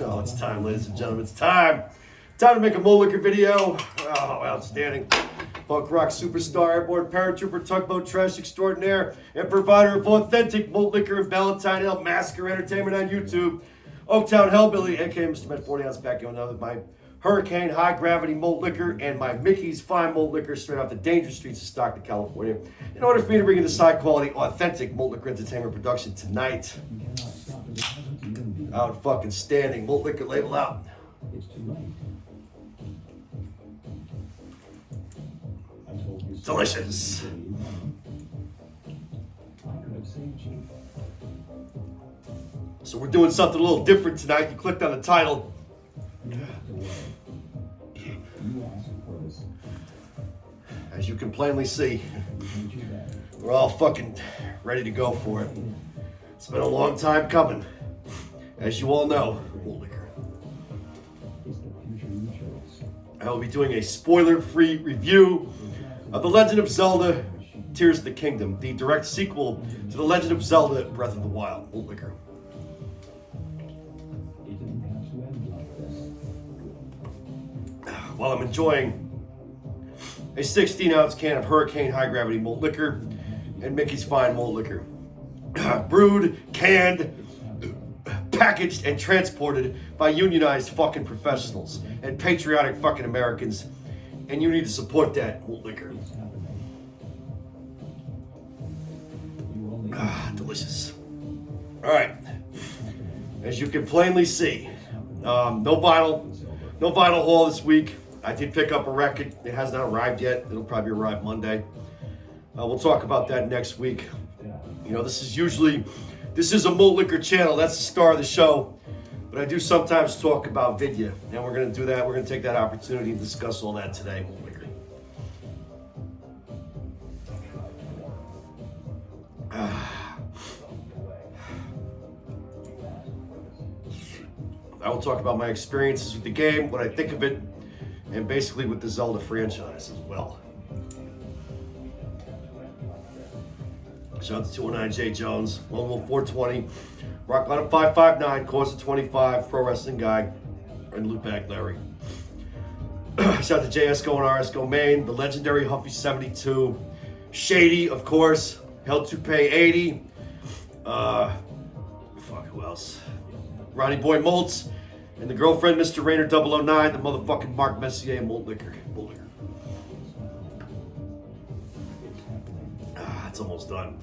Oh, it's time, ladies and gentlemen. It's time. Time to make a malt liquor video. Oh, outstanding. Punk rock superstar, airborne paratrooper, tugboat trash extraordinaire, and provider of authentic malt liquor and Valentine Ale Massacre Entertainment on YouTube. Oaktown Hellbilly, aka Mr. Med 40 ounce back on with my Hurricane High Gravity Malt Liquor and my Mickey's Fine Malt Liquor straight off the dangerous streets of Stockton, California. In order for me to bring you this high quality, authentic malt liquor entertainment production tonight. Out fucking standing. Malt liquor label out. Delicious. So we're doing something a little different tonight. You clicked on the title. As you can plainly see, we're all fucking ready to go for it. It's been a long time coming. As you all know, malt liquor. I will be doing a spoiler-free review of The Legend of Zelda, Tears of the Kingdom, the direct sequel to The Legend of Zelda, Breath of the Wild, malt liquor. While I'm enjoying a 16-ounce can of Hurricane High Gravity Malt Liquor and Mickey's Fine Malt Liquor. Brewed, canned, packaged, and transported by unionized fucking professionals and patriotic fucking Americans. And you need to support that malt liquor. Delicious. All right. As you can plainly see, no vinyl haul this week. I did pick up a record. It has not arrived yet. It'll probably arrive Monday. We'll talk about that next week. You know, this is a malt liquor channel. That's the star of the show. But I do sometimes talk about vidya, and we're going to do that. We're going to take that opportunity and discuss all that today. Malt liquor. I will talk about my experiences with the game, what I think of it, and basically with the Zelda franchise as well. Shout out to 209 J Jones, Lone Wolf 420, Rock Bottom 559, Cause of 25, Pro Wrestling Guy, and Lootbag Larry. Shout out to J.Esco and R.Esco Mayne, the legendary Huffy 72, Shady, of course, Hell to Pay 80, who else? Ronnie Boy Maltz, and the girlfriend, Mr. Rainer 009, the motherfucking Mark Messier Malt Liquor. It's almost done.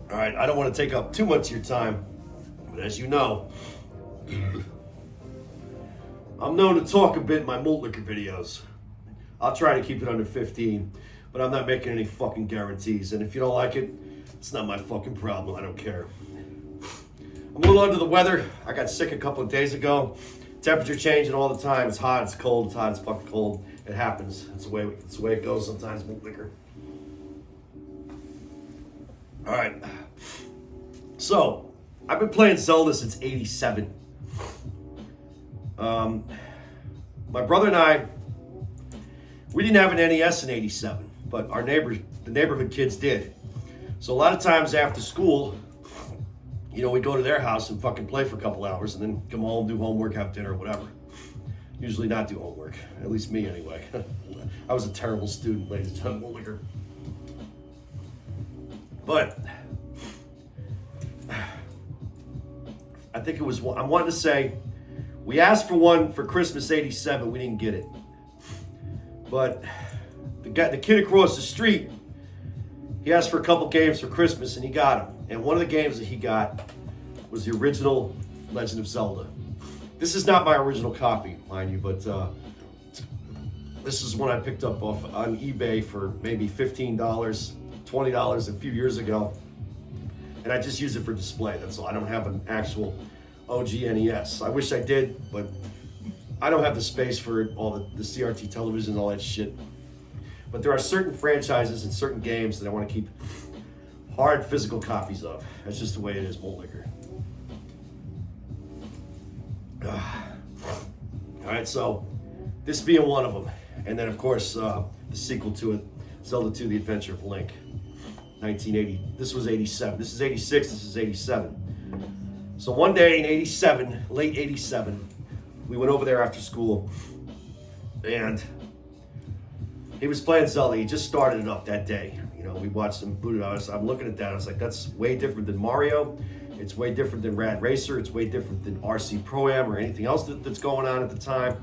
All right, I don't want to take up too much of your time, but as you know, I'm known to talk a bit in my malt liquor videos. I'll try to keep it under 15, but I'm not making any fucking guarantees, and if you don't like it, it's not my fucking problem. I don't care. I'm a little under the weather. I got sick a couple of days ago. Temperature changing all the time. It's hot, it's cold, it's hot, it's fucking cold. It happens. It's the way it goes sometimes, malt liquor. All right. So, I've been playing Zelda since '87. My brother and I, we didn't have an NES in '87, but the neighborhood kids did. So a lot of times after school, you know, we go to their house and fucking play for a couple hours and then come home, do homework, have dinner, whatever. Usually not do homework, at least me anyway. I was a terrible student, ladies and gentlemen, malt liquor. But I think it was, I'm wanting to say, we asked for one for Christmas '87, we didn't get it. But the kid across the street, he asked for a couple games for Christmas and he got them. And one of the games that he got was the original Legend of Zelda. This is not my original copy, mind you, but this is one I picked up off on eBay for maybe $15, $20 a few years ago. And I just use it for display, that's all. I don't have an actual OG NES. I wish I did, but I don't have the space for all the CRT television and all that shit. But there are certain franchises and certain games that I want to keep hard physical copies of. That's just the way it is, malt liquor. All right, so this being one of them. And then, of course, the sequel to it, Zelda 2, The Adventure of Link. 1980. This was 87. This is 86. This is 87. So one day in 87, late 87, we went over there after school, and he was playing Zelda. He just started it up that day. You know, we watched him boot it out. I'm looking at that. I was like, that's way different than Mario. It's way different than Rad Racer. It's way different than RC Pro-Am or anything else that's going on at the time.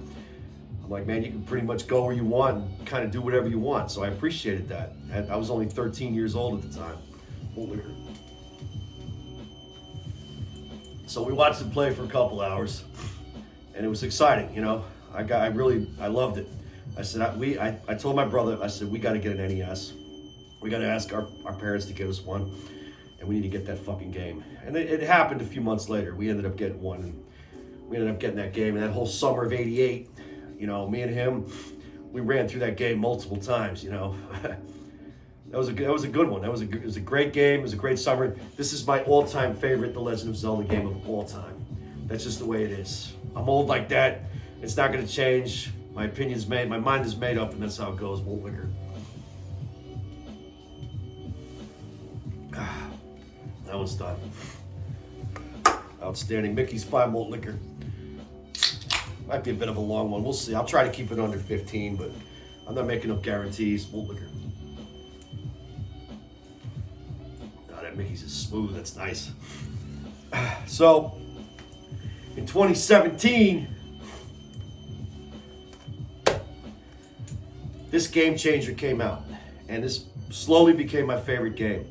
I'm like, man, you can pretty much go where you want and kind of do whatever you want. So I appreciated that. I was only 13 years old at the time. So we watched him play for a couple hours, and it was exciting, you know. I loved it. I said, I told my brother, I said, we got to get an NES. We got to ask our parents to give us one, and we need to get that fucking game. And it happened a few months later. We ended up getting one, and we ended up getting that game. And that whole summer of '88, you know, me and him, we ran through that game multiple times, you know. That was a good one. It was a great game. It was a great summer. This is my all-time favorite The Legend of Zelda game of all time. That's just the way it is. I'm old like that. It's not going to change. My opinion's made. My mind is made up, and that's how it goes. Malt liquor. That one's done. Outstanding. Mickey's Fine Malt Liquor. Might be a bit of a long one. We'll see. I'll try to keep it under 15, but I'm not making no guarantees. Malt liquor. Oh, that Mickey's is smooth. That's nice. So, in 2017, this Game Changer came out, and this slowly became my favorite game.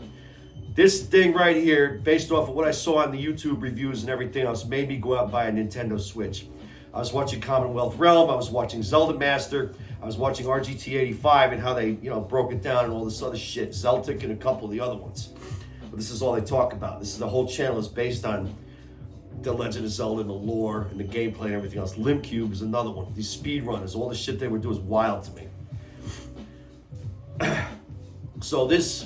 This thing right here, based off of what I saw on the YouTube reviews and everything else, made me go out and buy a Nintendo Switch. I was watching Commonwealth Realm, I was watching Zelda Master, I was watching RGT 85 and how they, you know, broke it down and all this other shit, Zeltic and a couple of the other ones. But this is all they talk about. This is the whole channel is based on The Legend of Zelda and the lore and the gameplay and everything else. LimCube is another one. These speedrunners, all the shit they would do is wild to me. So this,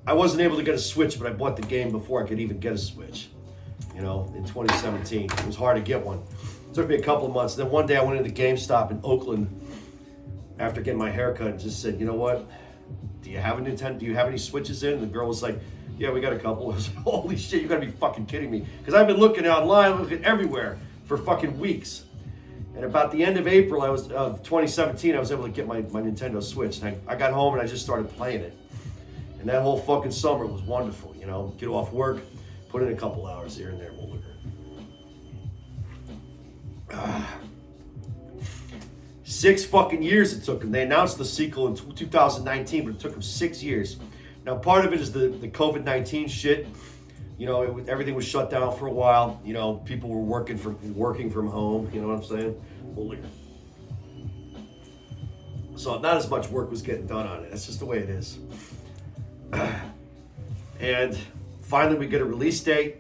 I wasn't able to get a Switch, but I bought the game before I could even get a Switch. You know, in 2017. It was hard to get one. It took me a couple of months. Then one day I went into GameStop in Oakland after getting my haircut and just said, you know what? Do you have a Nintendo? Do you have any Switches in? And the girl was like, yeah, we got a couple. I was like, holy shit, you gotta be fucking kidding me. Because I've been looking online, looking everywhere for fucking weeks. And about the end of April of 2017, I was able to get my Nintendo Switch. And I got home and I just started playing it. And that whole fucking summer was wonderful, you know. Get off work, put in a couple hours here and there, malt liquor. 6 fucking years it took them. They announced the sequel in 2019, but it took them 6 years. Now, part of it is the COVID-19 shit. You know, everything was shut down for a while. You know, people were working from home. You know what I'm saying? Malt liquor. So not as much work was getting done on it. That's just the way it is. And finally we get a release date,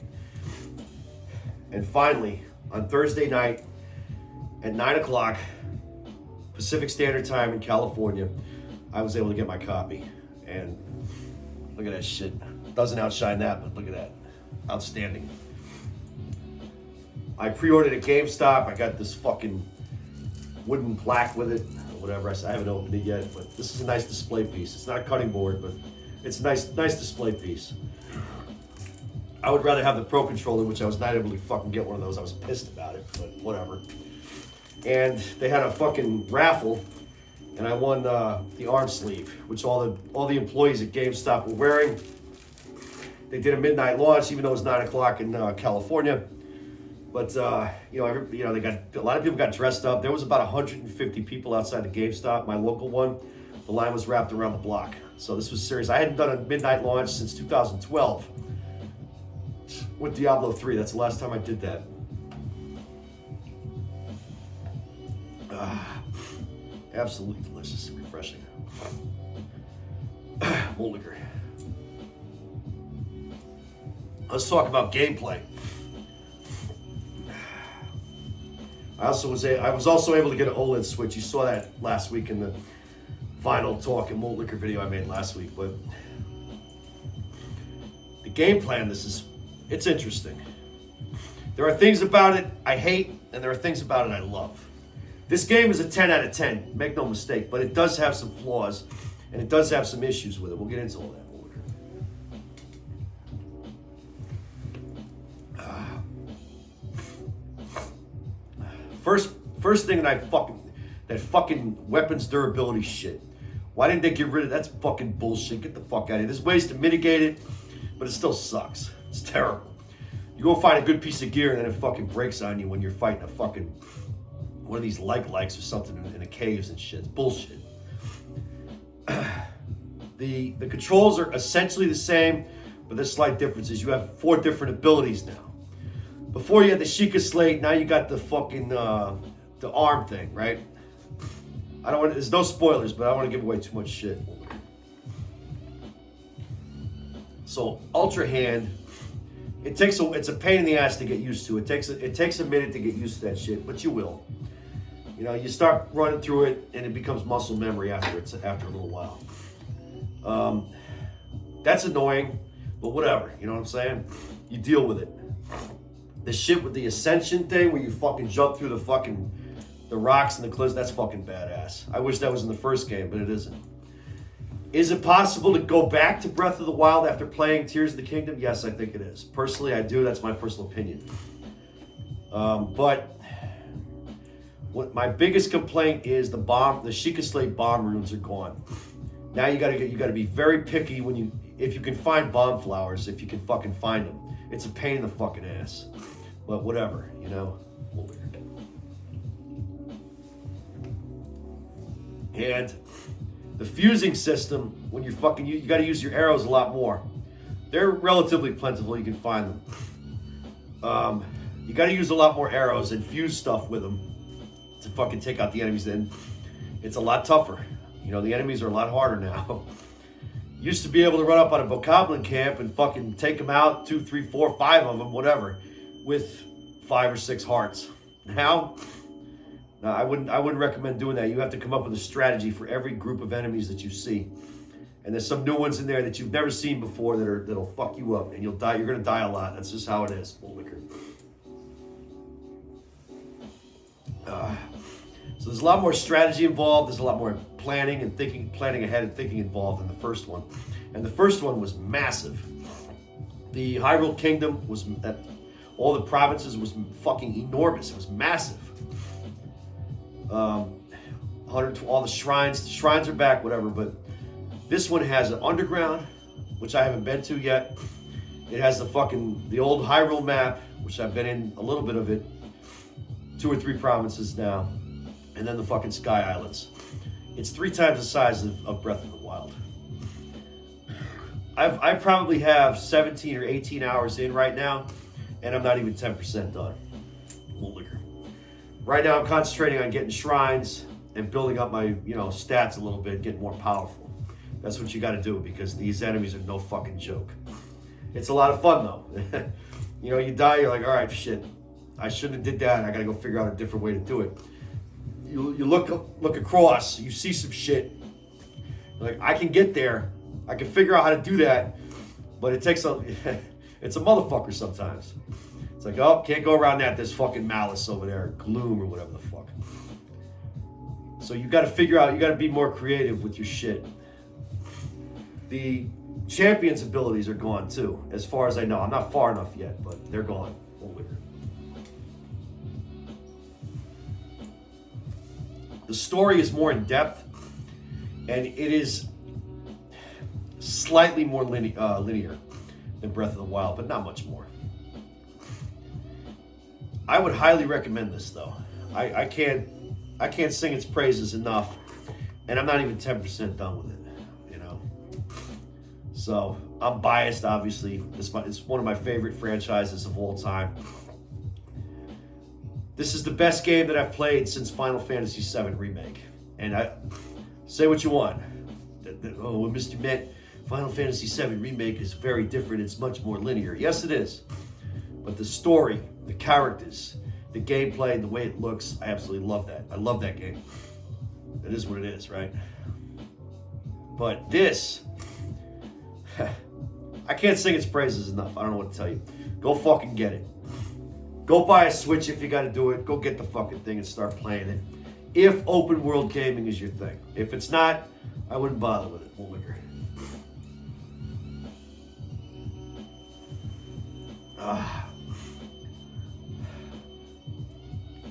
and finally on Thursday night at 9 o'clock Pacific Standard Time in California, I was able to get my copy. And look at that shit. Doesn't outshine that, but look at that. Outstanding. I pre-ordered at GameStop. I got this fucking wooden plaque with it, or whatever. I haven't opened it yet, but this is a nice display piece. It's not a cutting board, but it's a nice display piece. I would rather have the Pro Controller, which I was not able to fucking get one of those. I was pissed about it, but whatever. And they had a fucking raffle, and I won the arm sleeve, which all the employees at GameStop were wearing. They did a midnight launch, even though it was 9 o'clock in California. But they got a lot of people got dressed up. There was about 150 people outside the GameStop, my local one. The line was wrapped around the block. So this was serious. I hadn't done a midnight launch since 2012 with Diablo 3. That's the last time I did that. Absolutely delicious and refreshing. Malt liquor. Let's talk about gameplay. I was also able to get an OLED Switch. You saw that last week in the Vinyl Talk and Malt Liquor video I made last week. But the game plan, it's interesting. There are things about it I hate, and there are things about it I love. This game is a 10 out of 10, make no mistake, but it does have some flaws, and it does have some issues with it. We'll get into all that. First thing that fucking weapons durability shit. Why didn't they get rid of that's fucking bullshit? Get the fuck out of here. There's ways to mitigate it, but it still sucks. It's terrible. You go find a good piece of gear and then it fucking breaks on you when you're fighting a fucking one of these likes or something in the caves and shit. It's bullshit. The controls are essentially the same, but there's slight differences. You have 4 different abilities now. Before you had the Sheikah Slate, now you got the fucking the arm thing, right? I don't want. There's no spoilers, but I don't want to give away too much shit. So Ultra Hand, it's a pain in the ass to get used to. It takes a minute to get used to that shit, but you will. You know, you start running through it, and it becomes muscle memory after a little while. That's annoying, but whatever. You know what I'm saying? You deal with it. The shit with the ascension thing, where you fucking jump through the rocks and the cliffs, that's fucking badass. I wish that was in the first game, but it isn't. Is it possible to go back to Breath of the Wild after playing Tears of the Kingdom? Yes, I think it is. Personally, I do. That's my personal opinion. But what my biggest complaint is the Sheikah Slate bomb runes are gone. Now you gotta be very picky if you can find bomb flowers, if you can fucking find them. It's a pain in the fucking ass. But whatever, you know. And the fusing system, when you're fucking, you got to use your arrows a lot more. They're relatively plentiful. You can find them. You got to use a lot more arrows and fuse stuff with them to fucking take out the enemies. Then it's a lot tougher. You know, the enemies are a lot harder now. Used to be able to run up on a Bokoblin camp and fucking take them out, 2, 3, 4, 5 of them, whatever, with 5 or 6 hearts. Now, I wouldn't recommend doing that. You have to come up with a strategy for every group of enemies that you see. And there's some new ones in there that you've never seen before that'll fuck you up, and you'll die. You're gonna die a lot. That's just how it is. So there's a lot more strategy involved. There's a lot more planning ahead and thinking involved in the first one. And the first one was massive. The Hyrule Kingdom was all the provinces was fucking enormous. It was massive. All the shrines are back, whatever, but this one has an underground, which I haven't been to yet. It has the old Hyrule map, which I've been in a little bit of it, 2 or 3 provinces now, and then the fucking Sky Islands. It's 3 times the size of Breath of the Wild. I probably have 17 or 18 hours in right now, and I'm not even 10% done. Right now I'm concentrating on getting shrines and building up my, stats a little bit, getting more powerful. That's what you got to do, because these enemies are no fucking joke. It's a lot of fun though. You die, you're like, all right, shit, I shouldn't have did that. I got to go figure out a different way to do it. You look across, you see some shit. You're like, I can get there. I can figure out how to do that, but it takes it's a motherfucker sometimes. It's like, oh, can't go around that. There's fucking malice over there, gloom or whatever the fuck. So you got to figure out, you got to be more creative with your shit. The champion's abilities are gone too, as far as I know. I'm not far enough yet, but they're gone. The story is more in depth, and it is slightly more linear than Breath of the Wild, but not much more. I would highly recommend this though. I can't sing its praises enough, and I'm not even 10% done with it, So I'm biased, obviously. It's one of my favorite franchises of all time. This is the best game that I've played since Final Fantasy VII Remake. And I say what you want. Oh, Mr. Met, Final Fantasy VII Remake is very different. It's much more linear. Yes, it is. But the story, the characters, the gameplay, the way it looks, I absolutely love that. I love that game. It is what it is, right? But this, I can't sing its praises enough. I don't know what to tell you. Go fucking get it. Go buy a Switch if you got to do it. Go get the fucking thing and start playing it. If open world gaming is your thing. If it's not, I wouldn't bother with it.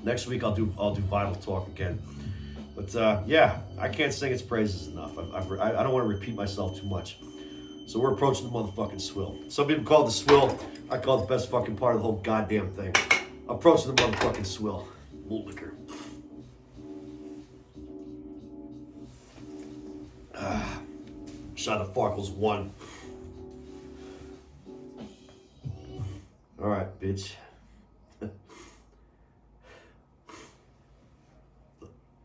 Next week I'll do vinyl talk again. But yeah, I can't sing its praises enough. I don't want to repeat myself too much. So we're approaching the motherfucking swill. Some people call it the swill. I call it the best fucking part of the whole goddamn thing. Approaching the motherfucking swill. Malt liquor. Shot of Farkles 1. All right, bitch.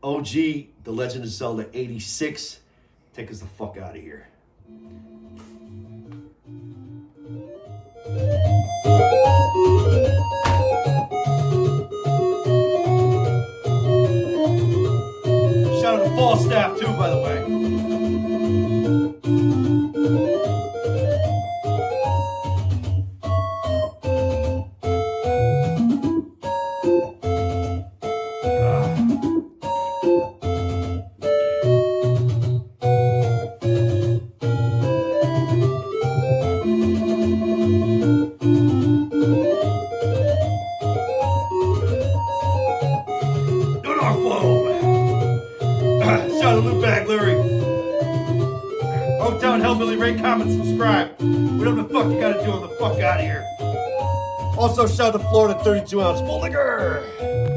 OG, The Legend of Zelda 86. Take us the fuck out of here. Shout out to Falstaff too, by the way. Shout out to Lootbag Larry. Hometown Hellbilly, rate, comment, subscribe. Whatever the fuck you gotta do, I'm the fuck out of here. Also, shout out to Florida 32 ounce malt liquor.